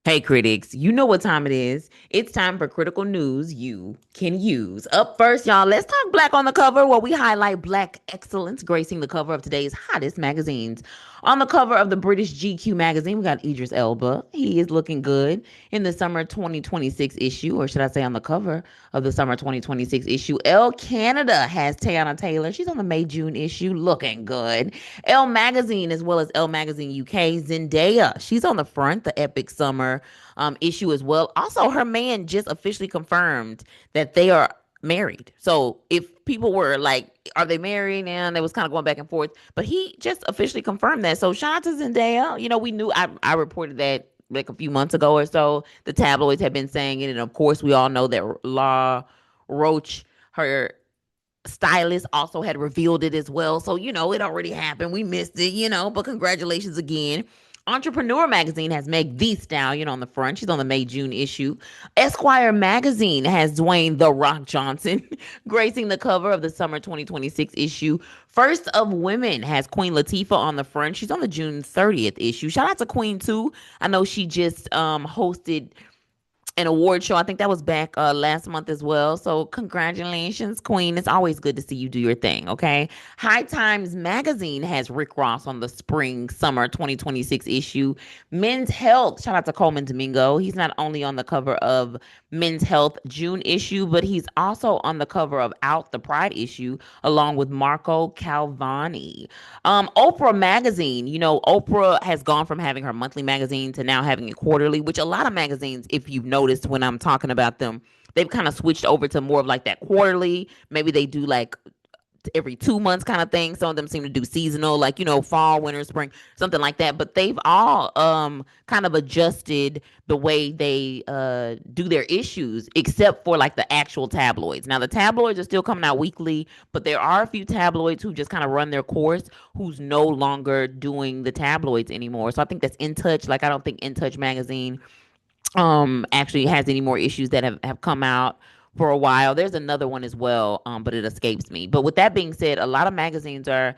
Hey critics, you know what time it is. It's time for critical news you can use. Up first, y'all, let's talk Black on the Cover, where we highlight Black excellence gracing the cover of today's hottest magazines. On the cover of the British GQ magazine, we got Idris Elba. He is looking good in the summer 2026 issue, or should I say on the cover of the summer 2026 issue. Elle Canada has Teyana Taylor. She's on the May-June issue, looking good. Elle Magazine, as well as Elle Magazine UK, Zendaya. She's on the front, the Epic Summer issue as well. Also, her man just officially confirmed that they are married. So if people were like, are they married? And they was kind of going back and forth, but he just officially confirmed that. So shout out to Zendaya. You know, we knew I reported that like a few months ago or so. The tabloids had been saying it, and of course, we all know that Law Roach, her stylist, also had revealed it as well. So, you know, it already happened. We missed it, but congratulations again. Entrepreneur magazine has Meg the Stallion on the front. She's on the May-June issue. Esquire magazine has Dwayne The Rock Johnson gracing the cover of the summer 2026 issue. First of Women has Queen Latifah on the front. She's on the June 30th issue. Shout out to Queen too. I know she just hosted an award show. I think that was back last month as well. So congratulations, Queen. It's always good to see you do your thing, okay? High Times Magazine has Rick Ross on the spring summer 2026 issue. Men's Health, shout out to Coleman Domingo. He's not only on the cover of Men's Health June issue, but he's also on the cover of Out the Pride issue along with Marco Calvani. Oprah Magazine, Oprah has gone from having her monthly magazine to now having it quarterly, which a lot of magazines, if you've noticed when I'm talking about them, they've kind of switched over to more of like that quarterly. Maybe they do like every 2 months kind of thing. Some of them seem to do seasonal, like, fall, winter, spring, something like that. But they've all kind of adjusted the way they do their issues, except for like the actual tabloids. Now the tabloids are still coming out weekly, but there are a few tabloids who just kind of run their course, who's no longer doing the tabloids anymore. So I think that's In Touch. Like, I don't think In Touch magazine actually has any more issues that have come out for a while. There's another one as well, but it escapes me. But with that being said, a lot of magazines are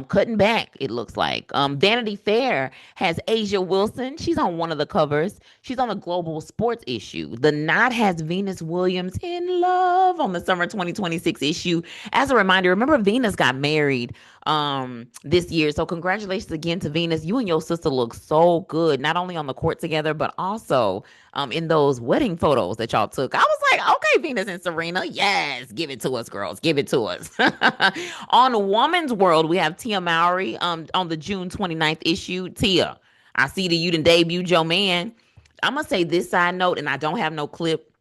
cutting back, it looks like. Vanity Fair has Asia Wilson. She's on one of the covers. She's on the global sports issue. The Knot has Venus Williams in love on the summer 2026 issue. As a reminder, remember Venus got married this year. So congratulations again to Venus. You and your sister look so good, not only on the court together, but also in those wedding photos that y'all took. I was like, okay, Venus and Serena, yes, give it to us, girls, give it to us. On Woman's World, we have Tia Mowry on the June 29th issue. Tia, I see that you done debuted your man. I'm gonna say this side note, and I don't have no clip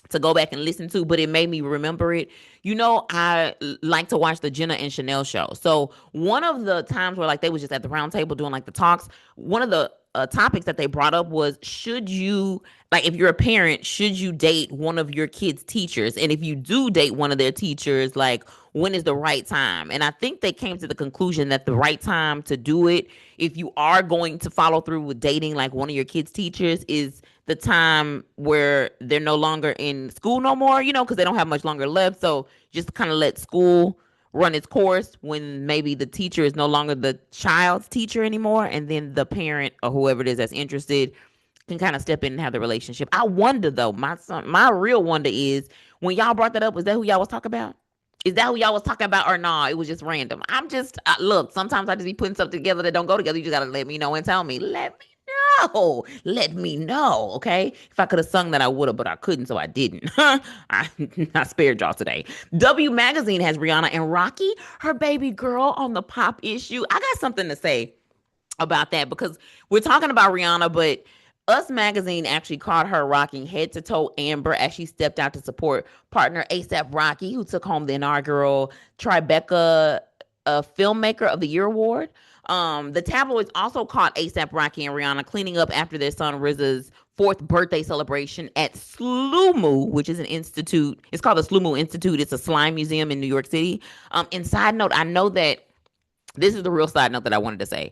to go back and listen to, but it made me remember it. I like to watch the Jenna and Chanel show. So one of the times where like they was just at the round table doing like the talks, one of the topics that they brought up was, should you, like, if you're a parent, should you date one of your kids' teachers? And if you do date one of their teachers, like, when is the right time? And I think they came to the conclusion that the right time to do it, if you are going to follow through with dating like one of your kids' teachers, is the time where they're no longer in school no more, because they don't have much longer left. So just kind of let school run its course when maybe the teacher is no longer the child's teacher anymore. And then the parent or whoever it is that's interested can kind of step in and have the relationship. I wonder though, my real wonder is, when y'all brought that up, was that who y'all was talking about? Is that who y'all was talking about, or nah, it was just random? I'm just, look, sometimes I just be putting stuff together that don't go together. You just got to let me know and tell me. Let me know. Let me know, okay? If I could have sung that, I would have, but I couldn't, so I didn't. I spared y'all today. W Magazine has Rihanna and Rocky, her baby girl, on the pop issue. I got something to say about that, because we're talking about Rihanna, but Us Magazine actually caught her rocking head to toe amber as she stepped out to support partner ASAP Rocky, who took home the inaugural Tribeca Filmmaker of the Year award. The tabloids also caught ASAP Rocky and Rihanna cleaning up after their son RZA's fourth birthday celebration at Slumu, which is an institute. It's called the Slumu Institute. It's a slime museum in New York City. And side note, I know that this is the real side note that I wanted to say.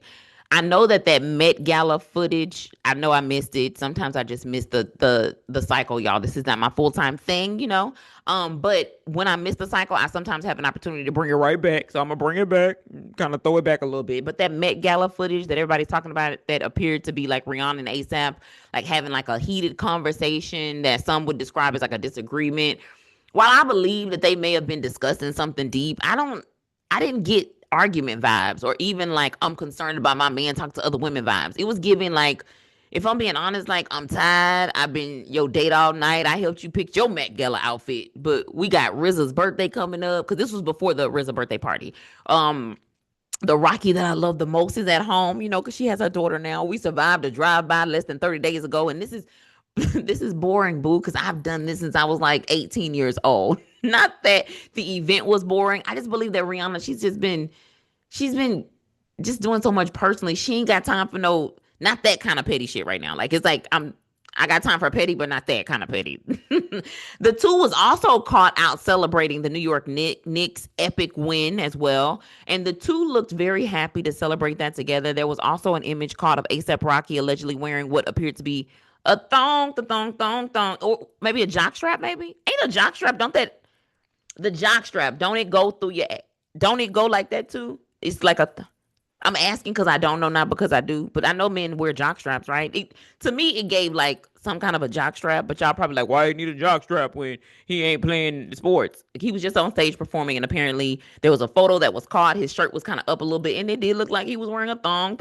I know that Met Gala footage, I know I missed it. Sometimes I just miss the cycle, y'all. This is not my full-time thing, you know. But when I miss the cycle, I sometimes have an opportunity to bring it right back. So I'm gonna bring it back, kind of throw it back a little bit. But that Met Gala footage that everybody's talking about that appeared to be like Rihanna and ASAP, like having like a heated conversation that some would describe as like a disagreement. While I believe that they may have been discussing something deep, I didn't get argument vibes or even like I'm concerned about my man talking to other women vibes. It was giving like, if I'm being honest, like I'm tired. I've been your date all night. I helped you pick your Met Gala outfit, but we got RZA's birthday coming up because this was before the RZA birthday party. The Rocky that I love the most is at home, you know, because she has her daughter now. We survived a drive-by less than 30 days ago, and this is this is boring, boo, because I've done this since I was like 18 years old. Not that the event was boring. I just believe that Rihanna, she's been just doing so much personally. She ain't got time for no, not that kind of petty shit right now. Like it's like I got time for petty, but not that kind of petty. The two was also caught out celebrating the New York Knicks epic win as well. And the two looked very happy to celebrate that together. There was also an image caught of ASAP Rocky allegedly wearing what appeared to be a thong, or maybe a jock strap, maybe? Ain't a jock strap, the jock strap, don't it go through don't it go like that too? It's like I'm asking because I don't know, not because I do, but I know men wear jock straps, right? To me, it gave like some kind of a jock strap, but y'all probably like, why you need a jock strap when he ain't playing sports? Like, he was just on stage performing, and apparently there was a photo that was caught. His shirt was kind of up a little bit, and it did look like he was wearing a thong.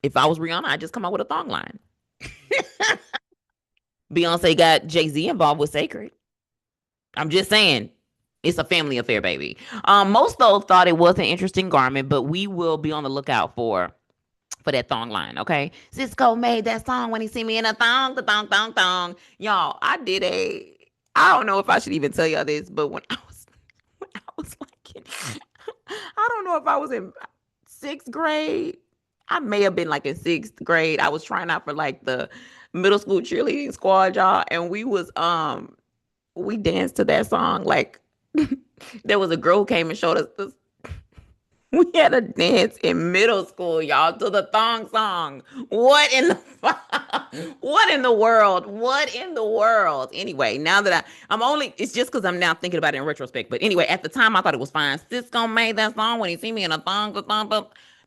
If I was Rihanna, I'd just come out with a thong line. Beyonce got Jay-Z involved with Cecred. I'm just saying, it's a family affair, baby. Most though thought it was an interesting garment, but we will be on the lookout for that thong line, okay? Cisco made that song when he see me in a thong, the thong. Y'all, I don't know if I should even tell y'all this, but when I was like, I don't know if I was in sixth grade. I may have been like in sixth grade. I was trying out for like the middle school cheerleading squad, y'all, and we danced to that song. Like there was a girl who came and showed us this. We had a dance in middle school, y'all, to the thong song. What in the what in the world? What in the world? Anyway, now that it's just because I'm now thinking about it in retrospect. But anyway, at the time I thought it was fine. Cisco made that song when he see me in a thong.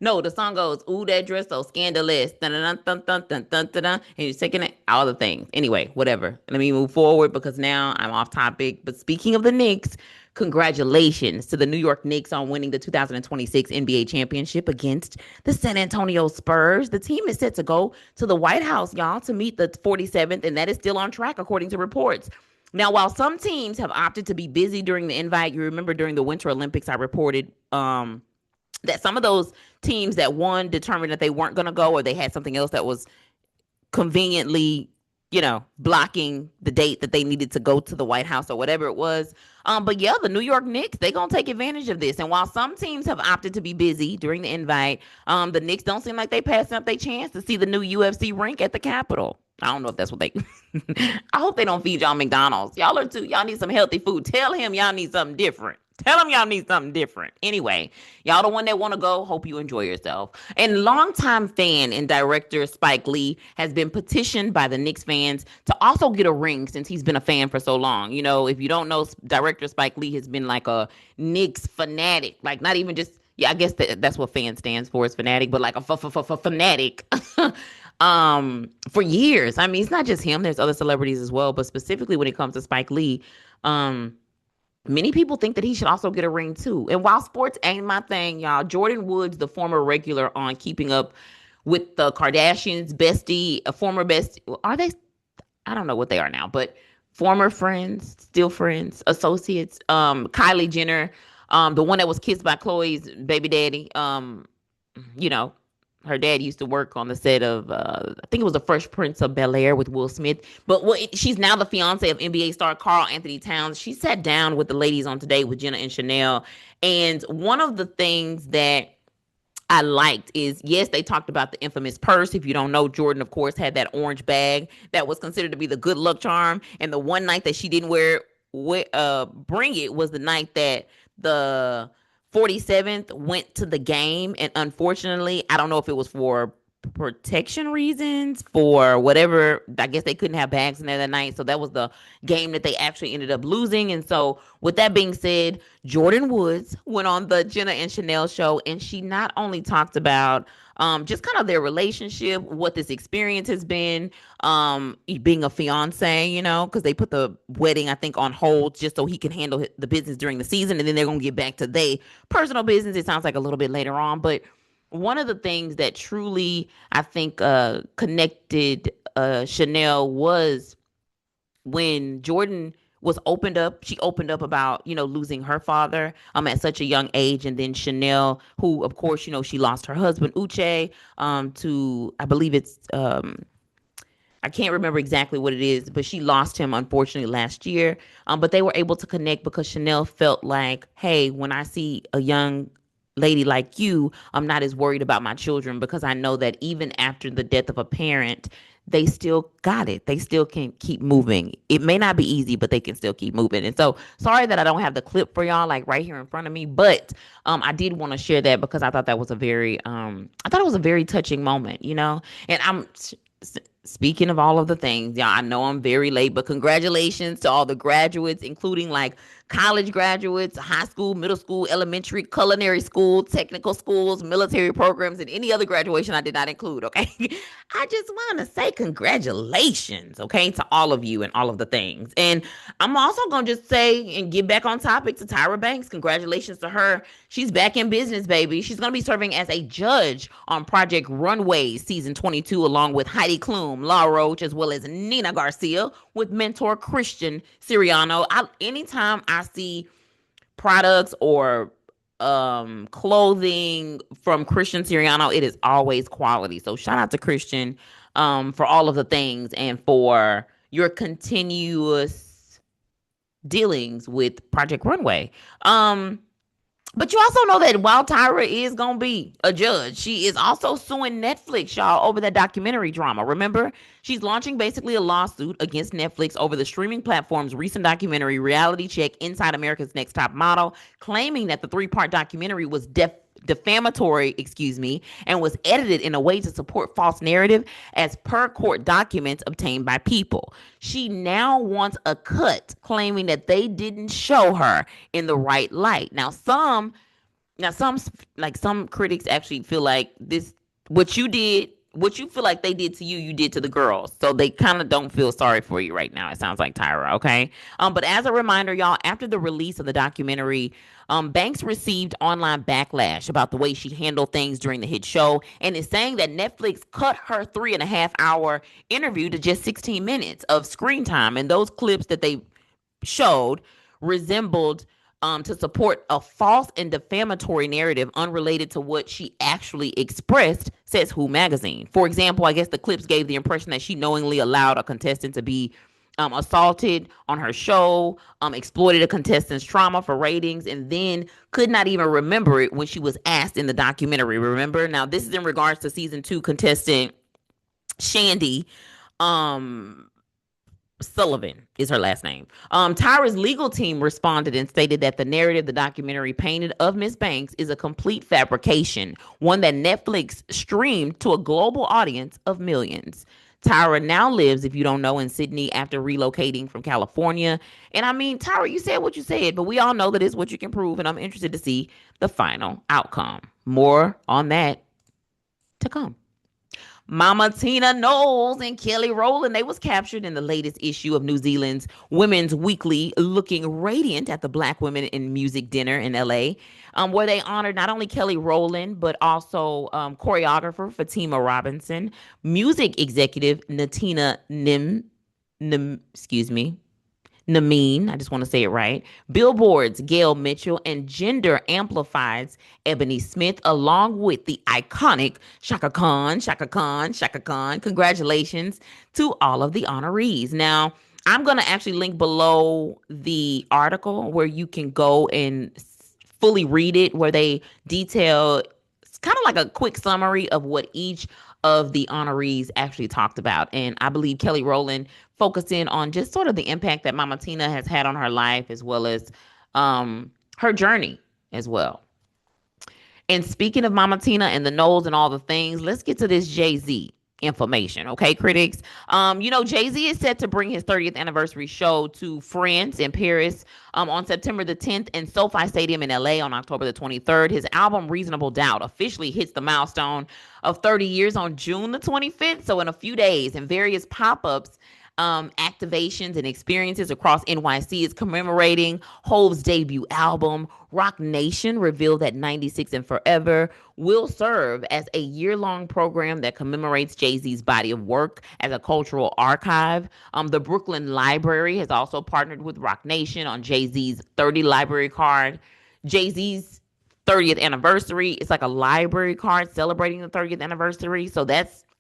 No, the song goes, ooh, that dress so scandalous. Dun, dun, dun, dun, dun, dun, dun, dun. And he's taking it, all the things. Anyway, whatever. Let me move forward because now I'm off topic. But speaking of the Knicks, congratulations to the New York Knicks on winning the 2026 NBA championship against the San Antonio Spurs. The team is set to go to the White House, y'all, to meet the 47th, and that is still on track according to reports. Now, while some teams have opted to be busy during the invite, you remember during the Winter Olympics, I reported that some of those teams that won determined that they weren't going to go, or they had something else that was conveniently, blocking the date that they needed to go to the White House or whatever it was. But yeah, the New York Knicks, they're going to take advantage of this. And while some teams have opted to be busy during the invite, the Knicks don't seem like they passing up their chance to see the new UFC rink at the Capitol. I don't know if that's what they I hope they don't feed y'all McDonald's. Y'all need some healthy food. Tell him y'all need something different. Tell them y'all need something different. Anyway, y'all the one that want to go. Hope you enjoy yourself. And longtime fan and director Spike Lee has been petitioned by the Knicks fans to also get a ring since he's been a fan for so long. You know, if you don't know, director Spike Lee has been like a Knicks fanatic. Like not even just, I guess that's what fan stands for, is fanatic, but like a fanatic. For years. I mean, it's not just him. There's other celebrities as well, but specifically when it comes to Spike Lee, many people think that he should also get a ring too. And while sports ain't my thing, y'all, Jordyn Woods, the former regular on Keeping Up with the Kardashians, bestie, a former bestie, are they? I don't know what they are now, but former friends, still friends, associates. Kylie Jenner, the one that was kissed by Khloe's baby daddy. Her dad used to work on the set of, I think it was the Fresh Prince of Bel-Air with Will Smith. But she's now the fiance of NBA star Karl Anthony Towns. She sat down with the ladies on Today with Jenna and Chanel. And one of the things that I liked is, yes, they talked about the infamous purse. If you don't know, Jordyn, of course, had that orange bag that was considered to be the good luck charm. And the one night that she didn't bring it was the night that the 47th went to the game, and unfortunately, I don't know if it was for protection reasons, for whatever. I guess they couldn't have bags in there that night, so that was the game that they actually ended up losing. And so, with that being said, Jordyn Woods went on the Jenna and Chanel show, and she not only talked about just kind of their relationship, what this experience has been, being a fiance, because they put the wedding, I think, on hold just so he can handle the business during the season, and then they're gonna get back to their personal business. It sounds like a little bit later on, but one of the things that truly I think connected Chanel was when Jordyn was opened up. She opened up about losing her father at such a young age, and then Chanel, who of course she lost her husband Uche to, I believe it's I can't remember exactly what it is, but she lost him unfortunately last year. But they were able to connect because Chanel felt like, hey, when I see a young lady like you, I'm not as worried about my children because I know that even after the death of a parent, they still got it. They still can keep moving. It may not be easy, but they can still keep moving. And so, sorry that I don't have the clip for y'all like right here in front of me, but I did want to share that because I thought that was a very I thought it was a very touching moment, And speaking of all of the things, yeah, I know I'm very late, but congratulations to all the graduates, including like college graduates, high school, middle school, elementary, culinary school, technical schools, military programs, and any other graduation I did not include, okay? I just want to say congratulations, okay, to all of you and all of the things. And I'm also going to just say and get back on topic to Tyra Banks. Congratulations to her. She's back in business, baby. She's going to be serving as a judge on Project Runway season 22, along with Heidi Klum, La Roche, as well as Nina Garcia with mentor Christian Siriano. Anytime I see products or clothing from Christian Siriano, it is always quality. So shout out to Christian for all of the things and for your continuous dealings with Project Runway. But you also know that while Tyra is going to be a judge, she is also suing Netflix, y'all, over that documentary drama. Remember, she's launching basically a lawsuit against Netflix over the streaming platform's recent documentary, Reality Check Inside America's Next Top Model, claiming that the three-part documentary was defamatory, and was edited in a way to support false narrative as per court documents obtained by People. She now wants a cut, claiming that they didn't show her in the right light. Some critics actually feel like this, what you feel like they did to you, you did to the girls. So they kind of don't feel sorry for you right now. It sounds like, Tyra, okay? But as a reminder, y'all, after the release of the documentary, Banks received online backlash about the way she handled things during the hit show and is saying that Netflix cut her 3.5-hour interview to just 16 minutes of screen time. And those clips that they showed resembled to support a false and defamatory narrative unrelated to what she actually expressed, says Who magazine. For example, I guess the clips gave the impression that she knowingly allowed a contestant to be assaulted on her show, exploited a contestant's trauma for ratings, and then could not even remember it when she was asked in the documentary. Remember? Now, this is in regards to season 2 contestant Shandy. Sullivan is her last name. Tyra's legal team responded and stated that the narrative the documentary painted of Miss Banks is a complete fabrication, one that Netflix streamed to a global audience of millions. Tyra now lives, if you don't know, in Sydney after relocating from California. And I mean, Tyra, you said what you said, but we all know that it's what you can prove, and I'm interested to see the final outcome. More on that to come. Mama Tina Knowles and Kelly Rowland, they was captured in the latest issue of New Zealand's Women's Weekly, looking radiant at the Black Women in Music dinner in LA, where they honored not only Kelly Rowland, but also choreographer Fatima Robinson, music executive Natina Nameen, I just want to say it right, Billboard's Gail Mitchell, and Gender Amplified's Ebony Smith, along with the iconic Shaka Khan. Congratulations to all of the honorees. Now, I'm going to actually link below the article where you can go and fully read it, where they detail, it's kind of like a quick summary of what each of the honorees actually talked about. And I believe Kelly Rowland focused in on just sort of the impact that Mama Tina has had on her life, as well as her journey as well. And speaking of Mama Tina and the Knowles and all the things, let's get to this Jay-Z information, okay, critics? Jay-Z is set to bring his 30th anniversary show to France in Paris on September the 10th and SoFi Stadium in LA on October the 23rd. His album Reasonable Doubt officially hits the milestone of 30 years on June the 25th. So in a few days, and various pop-ups, activations and experiences across NYC is commemorating Hov's debut album. Rock Nation revealed that 96 and Forever will serve as a year-long program that commemorates Jay-Z's body of work as a cultural archive. The Brooklyn Library has also partnered with Rock Nation on Jay-Z's 30 library card. Jay-Z's 30th anniversary. It's like a library card celebrating the 30th anniversary. So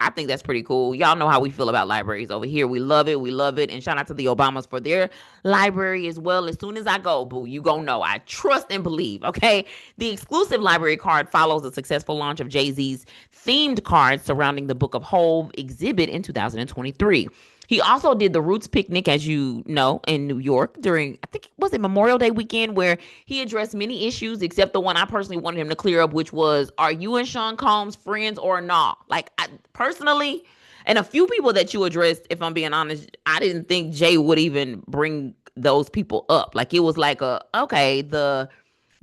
I think that's pretty cool. Y'all know how we feel about libraries over here. We love it. We love it. And shout out to the Obamas for their library as well. As soon as I go, boo, you gonna know. I trust and believe, okay? The exclusive library card follows the successful launch of Jay-Z's themed card surrounding the Book of Hov exhibit in 2023. He also did the Roots picnic, as you know, in New York during, I think, was it Memorial Day weekend, where he addressed many issues, except the one I personally wanted him to clear up, which was, are you and Sean Combs friends or not? Like, personally, and a few people that you addressed, if I'm being honest, I didn't think Jay would even bring those people up. Like, it was like the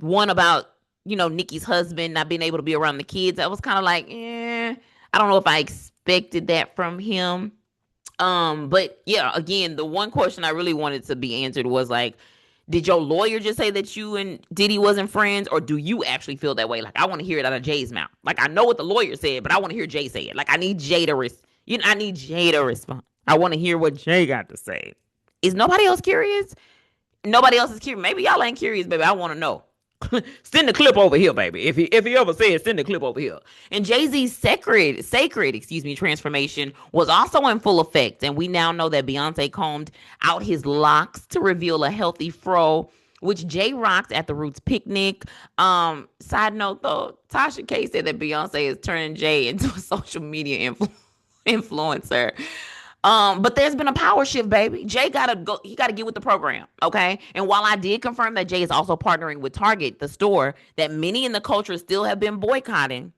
one about, Nikki's husband not being able to be around the kids. I was kind of like, I don't know if I expected that from him. But yeah, again, the one question I really wanted to be answered was like, did your lawyer just say that you and Diddy wasn't friends, or do you actually feel that way? Like, I want to hear it out of Jay's mouth. Like, I know what the lawyer said, but I want to hear Jay say it. Like, I need Jay to respond. I want to hear what Jay got to say. Is nobody else curious? Nobody else is curious. Maybe y'all ain't curious, baby. I want to know. Send the clip over here, baby. If he ever says, send the clip over here. And Jay-Z's Cecred, transformation was also in full effect. And we now know that Beyonce combed out his locks to reveal a healthy fro, which Jay rocked at the Roots picnic. Side note though, Tasha K said that Beyonce is turning Jay into a social media influencer. But there's been a power shift, baby. Jay gotta go. He gotta get with the program, okay? And while I did confirm that Jay is also partnering with Target, the store that many in the culture still have been boycotting,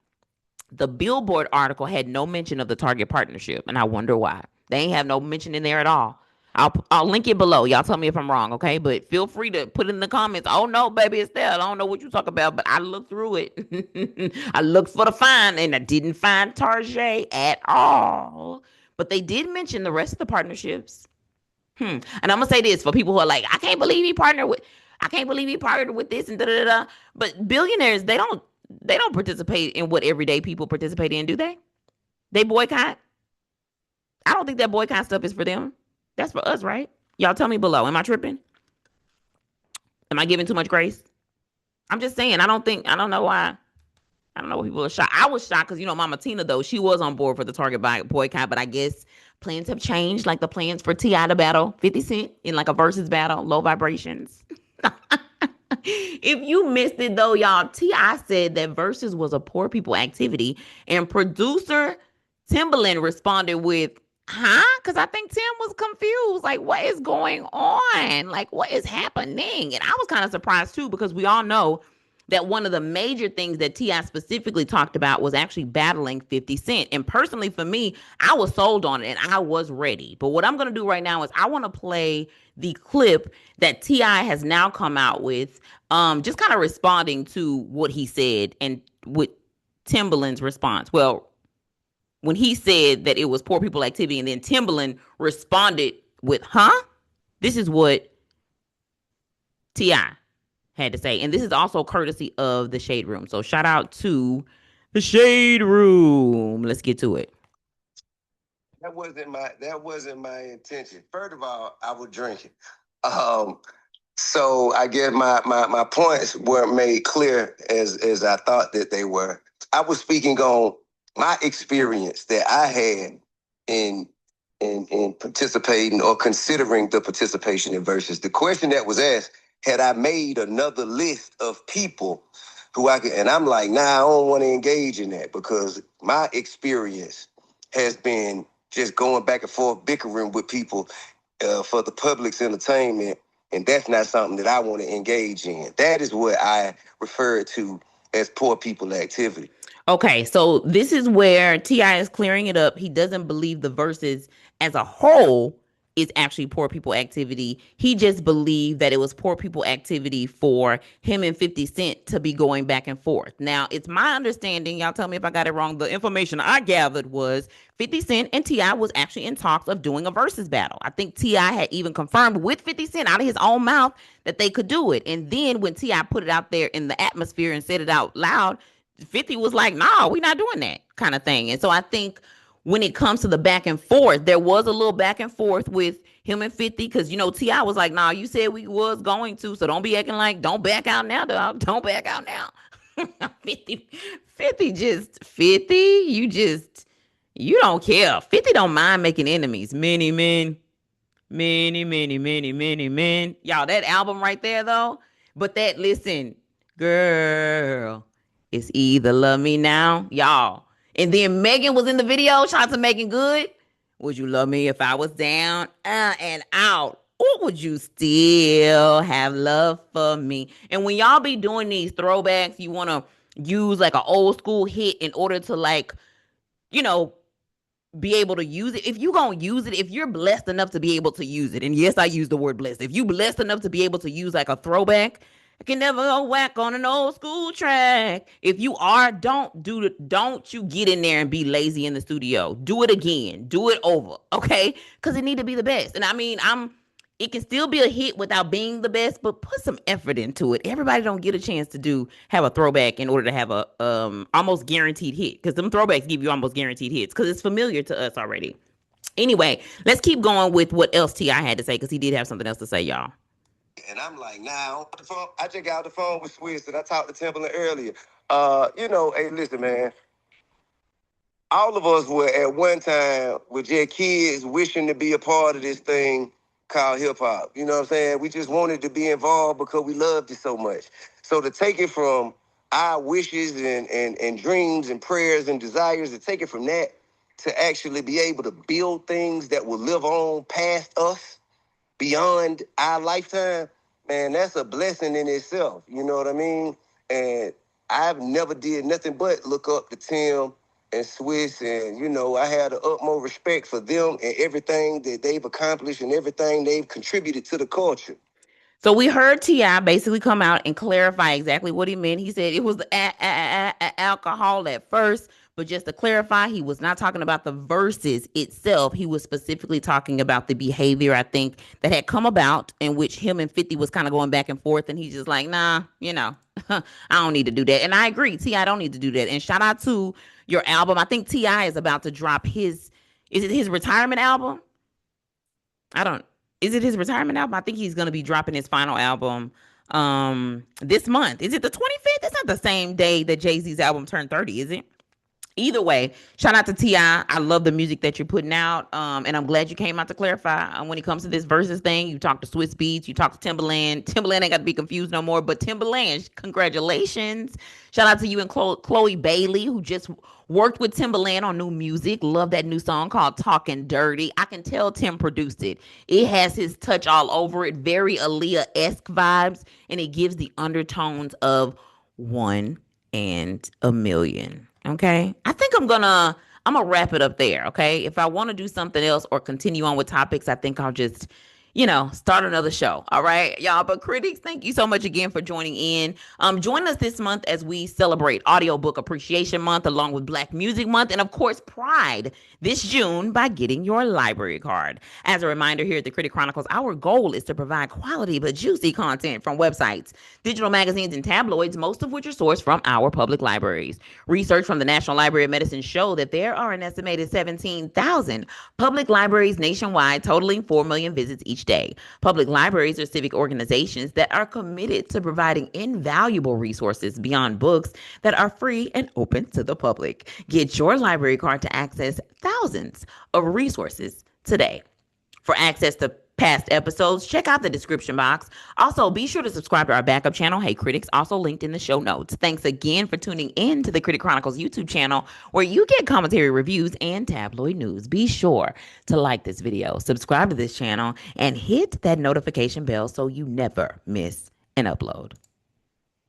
the Billboard article had no mention of the Target partnership, and I wonder why. They ain't have no mention in there at all. I'll link it below. Y'all tell me if I'm wrong, okay? But feel free to put it in the comments. Oh no, baby, it's there. I don't know what you talk about, but I looked through it. I looked for the find, and I didn't find Target at all. But they did mention the rest of the partnerships. And I'm gonna say this for people who are like, I can't believe he partnered with this and da da da. But billionaires, they don't participate in what everyday people participate in, do they? They boycott. I don't think that boycott stuff is for them. That's for us, right? Y'all tell me below. Am I tripping? Am I giving too much grace? I'm just saying. I don't know why. I don't know what people are shocked. I was shocked because, Mama Tina, though, she was on board for the Target boycott, but I guess plans have changed, like the plans for T.I. to battle 50 Cent in like a Verzuz battle, Low Vibrations. If you missed it, though, y'all, T.I. said that Verzuz was a poor people activity, and producer Timbaland responded with, because I think Tim was confused. Like, what is going on? Like, what is happening? And I was kind of surprised, too, because we all know that one of the major things that T.I. specifically talked about was actually battling 50 Cent. And personally, for me, I was sold on it and I was ready. But what I'm going to do right now is I want to play the clip that T.I. has now come out with, just kind of responding to what he said and with Timbaland's response. Well, when he said that it was poor people activity and then Timbaland responded with, this is what T.I. had to say. And this is also courtesy of the Shade Room. So shout out to the Shade Room. Let's get to it. That wasn't my intention. First of all, I was drinking. So I guess my points weren't made clear as I thought that they were. I was speaking on my experience that I had in participating or considering the participation in Verzuz. The question that was asked, had I made another list of people who and I'm like, nah, I don't want to engage in that because my experience has been just going back and forth, bickering with people for the public's entertainment. And that's not something that I want to engage in. That is what I refer to as poor people activity. Okay, so this is where T.I. is clearing it up. He doesn't believe the verses as a whole is actually poor people activity. He just believed that it was poor people activity for him and 50 Cent to be going back and forth. Now, it's my understanding, y'all tell me if I got it wrong, the information I gathered was 50 Cent and T.I. was actually in talks of doing a versus battle. I think T.I. had even confirmed with 50 Cent out of his own mouth that they could do it. And then when T.I. put it out there in the atmosphere and said it out loud, 50 was like, nah, we're not doing that kind of thing. And so I think when it comes to the back and forth, there was a little back and forth with him and 50 because, you know, T.I. was like, nah, you said we was going to, so don't be acting like, don't back out now, dog. Don't back out now. 50, 50, you don't care. 50 don't mind making enemies. Many men, many men. Y'all, that album right there, though. But that, listen, girl, it's either love me now, y'all. And then Megan was in the video. Shout out to Megan Good. Would you love me if I was down and out? Or would you still have love for me? And when y'all be doing these throwbacks, you want to use like an old school hit in order to like, you know, be able to use it. If you gonna use it, if you're blessed enough to be able to use it, and yes, I use the word blessed. If you blessed enough to be able to use like a throwback, I can never go whack on an old school track. If you are, don't you get in there and be lazy in the studio. Do it again. Do it over. Okay? Because it need to be the best. And I mean, it can still be a hit without being the best, but put some effort into it. Everybody don't get a chance to have a throwback in order to have a almost guaranteed hit. Because them throwbacks give you almost guaranteed hits because it's familiar to us already. Anyway, let's keep going with what else T.I. had to say because he did have something else to say, y'all. And I'm like, nah, the phone. I just got the phone with Swiss and I talked to Timberland earlier. Hey, listen, man. All of us were at one time with just kids wishing to be a part of this thing called hip hop. You know what I'm saying? We just wanted to be involved because we loved it so much. So to take it from our wishes and dreams and prayers and desires, to take it from that to actually be able to build things that will live on past us, beyond our lifetime, man, that's a blessing in itself. You know what I mean? And I've never did nothing but look up to Tim and Swiss, and I had the utmost respect for them and everything that they've accomplished and everything they've contributed to the culture. So we heard T.I. basically come out and clarify exactly what he meant. He said it was the alcohol at first, but just to clarify, he was not talking about the verses itself. He was specifically talking about the behavior, I think, that had come about in which him and 50 was kind of going back and forth. And he's just like, nah, I don't need to do that. And I agree, T.I. don't need to do that. And shout out to your album. I think T.I. is about to drop is it his retirement album? Is it his retirement album? I think he's going to be dropping his final album this month. Is it the 25th? It's not the same day that Jay-Z's album turned 30, is it? Either way, shout out to T.I. I love the music that you're putting out, and I'm glad you came out to clarify. When it comes to this versus thing, you talked to Swiss Beats, you talked to Timberland. Timberland ain't got to be confused no more, but Timberland, congratulations. Shout out to you and Chloe Bailey, who just worked with Timberland on new music. Love that new song called Talking Dirty. I can tell Tim produced it. It has his touch all over it, very Aaliyah-esque vibes, and it gives the undertones of 1 and a million. Okay. I think I'm gonna wrap it up there. Okay. If I want to do something else or continue on with topics, I think I'll just, start another show. All right, y'all. But critics, thank you so much again for joining in. Join us this month as we celebrate Audiobook Appreciation Month along with Black Music Month and of course Pride this June by getting your library card. As a reminder, here at the Critic Chronicles, our goal is to provide quality but juicy content from websites, digital magazines, and tabloids, most of which are sourced from our public libraries. Research from the National Library of Medicine show that there are an estimated 17,000 public libraries nationwide, totaling 4 million visits each day. Public libraries are civic organizations that are committed to providing invaluable resources beyond books that are free and open to the public. Get your library card to access thousands of resources today. For access to past episodes, check out the description box. Also, be sure to subscribe to our backup channel, Hey Critics, also linked in the show notes. Thanks again for tuning in to the Critic Chronicles YouTube channel, where you get commentary, reviews, and tabloid news. Be sure to like this video, subscribe to this channel, and hit that notification bell so you never miss an upload.